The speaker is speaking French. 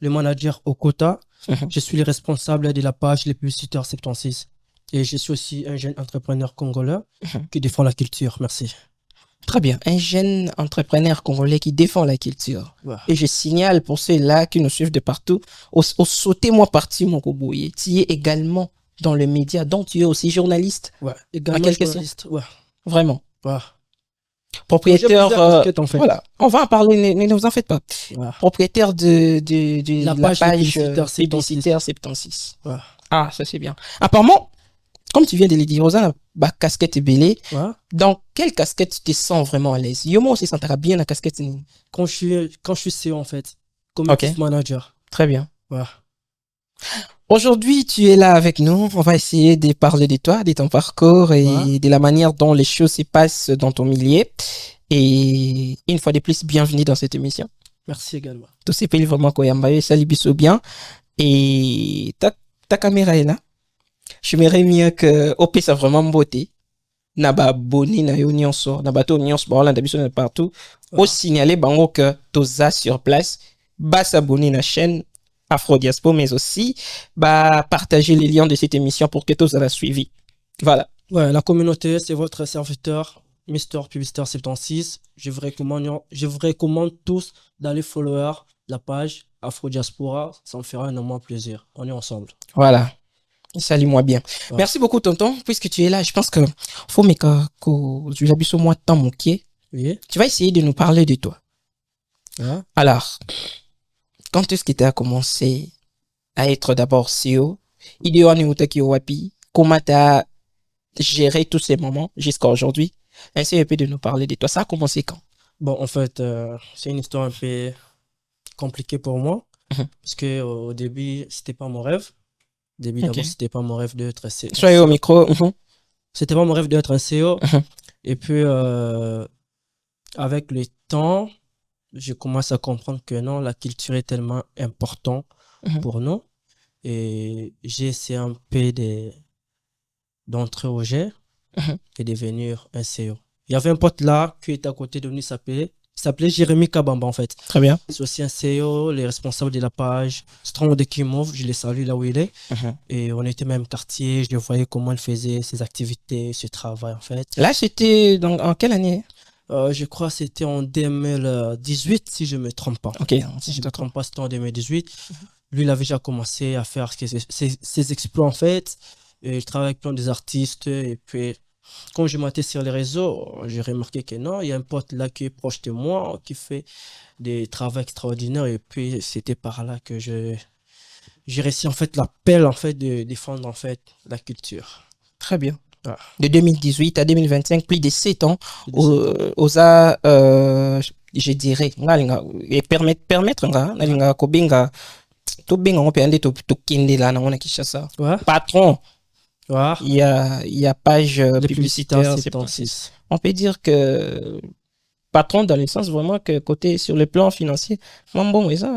le manager au quota. Mhm. Je suis le responsable de la page Les Publicitaires 76. Et je suis aussi un jeune entrepreneur congolais Mhm. qui défend la culture. Merci. Très bien. Un jeune entrepreneur congolais qui défend la culture. Ouais. Et je signale pour ceux-là qui nous suivent de partout, au sauter-moi parti, mon Koboye, tu es également dans le média, donc tu es aussi journaliste. Ouais. À Également quelque journaliste. Ouais. Vraiment. Ouais. Propriétaire, J'ai plusieurs casquettes, en fait. voilà, on va en parler, ne vous en faites pas. Ouais. Propriétaire de La la page page publicitaire 76. publicitaire 76. Ouais. Ah, ça c'est bien. Apparemment, comme tu viens de le dire, Rosanna, bah, casquette est belée. Ouais. Dans quelle casquette tu te sens vraiment à l'aise? Yo, moi aussi, ça bien la casquette. Quand je suis CEO, en fait. Comme Ok. manager. Très bien. Ouais. Aujourd'hui, tu es là avec nous. On va essayer de parler de toi, de ton parcours et Ouais. de la manière dont les choses se passent dans ton milieu. Et une fois de plus, bienvenue dans cette émission. Merci également. Tous ces pays vraiment Koyambaye, salut biso bien. Et ta caméra est là. Je m'aimerais mieux que OP ça vraiment beauté. Naba boni na yo nyonso, naba to nyonso ba Hollande biso na partout. Ouais. Au signaler bango que toza sur place, bah s'abonner na chaîne Afro Diaspo, mais aussi bah partager les liens de cette émission pour que tous la suivi. Voilà. Ouais, la communauté, c'est votre serviteur, Mister Publicitaire 76. Je vous recommande tous d'aller follower la page Afro Diaspora. Ça me fera énormément plaisir. On est ensemble. Voilà. Salut-moi bien. Ouais. Merci beaucoup, tonton, puisque tu es là. Je pense que faut me que tu l'as au moins de temps manqué. Oui. Tu vas essayer de nous parler de toi. Ouais. Alors, quand est-ce que tu as commencé à être d'abord CEO? Idéo Anutaki Wapi, comment tu as géré tous ces moments jusqu'à aujourd'hui? Essaye un peu de nous parler de toi. Ça a commencé quand? Bon, en fait, c'est une histoire un peu compliquée pour moi. Mhm. Parce que au début, c'était pas mon rêve. Au début, Ok. d'abord, c'était pas mon rêve d'être un CEO. Soyez au micro. Mhm. C'était pas mon rêve d'être un CEO. Mhm. Et puis, avec le temps, je commence à comprendre que non, la culture est tellement importante Mhm. pour nous. Et j'ai essayé un peu d'entrer au jeu Mhm. et devenir un CEO. Il y avait un pote là qui était à côté de nous, il s'appelait Jérémy Kabamba en fait. Très bien. C'est aussi un CEO, les responsables de la page Strong de Kimov, je les salue là où il est. Mhm. Et on était même quartier, je voyais comment il faisait ses activités, ce travail en fait. Là, c'était en quelle année? Je crois que c'était en 2018 si je ne me trompe pas. Ok. Si je ne me trompe pas, c'était en 2018. Lui, il avait déjà commencé à faire ses exploits en fait. Et il travaille avec plein des artistes. Et puis, quand je m'étais sur les réseaux, j'ai remarqué que non, il y a un pote là qui est proche de moi, qui fait des travaux extraordinaires. Et puis, c'était par là que j'ai réussi en fait l'appel en fait de défendre en fait la culture. Très bien. Ah. De 2018 à 2025, plus de 7 ans, Plus de 7 ans. je dirais, et permettre, nga kobinga, to benga ngo pende to kende là, na ngona Kinshasa. Ouais. Patron, Ouais. il y a page Les publicitaire, publicitaires c'est 76. on peut dire que patron dans le sens vraiment que côté sur le plan financier, bon, et ça, hein.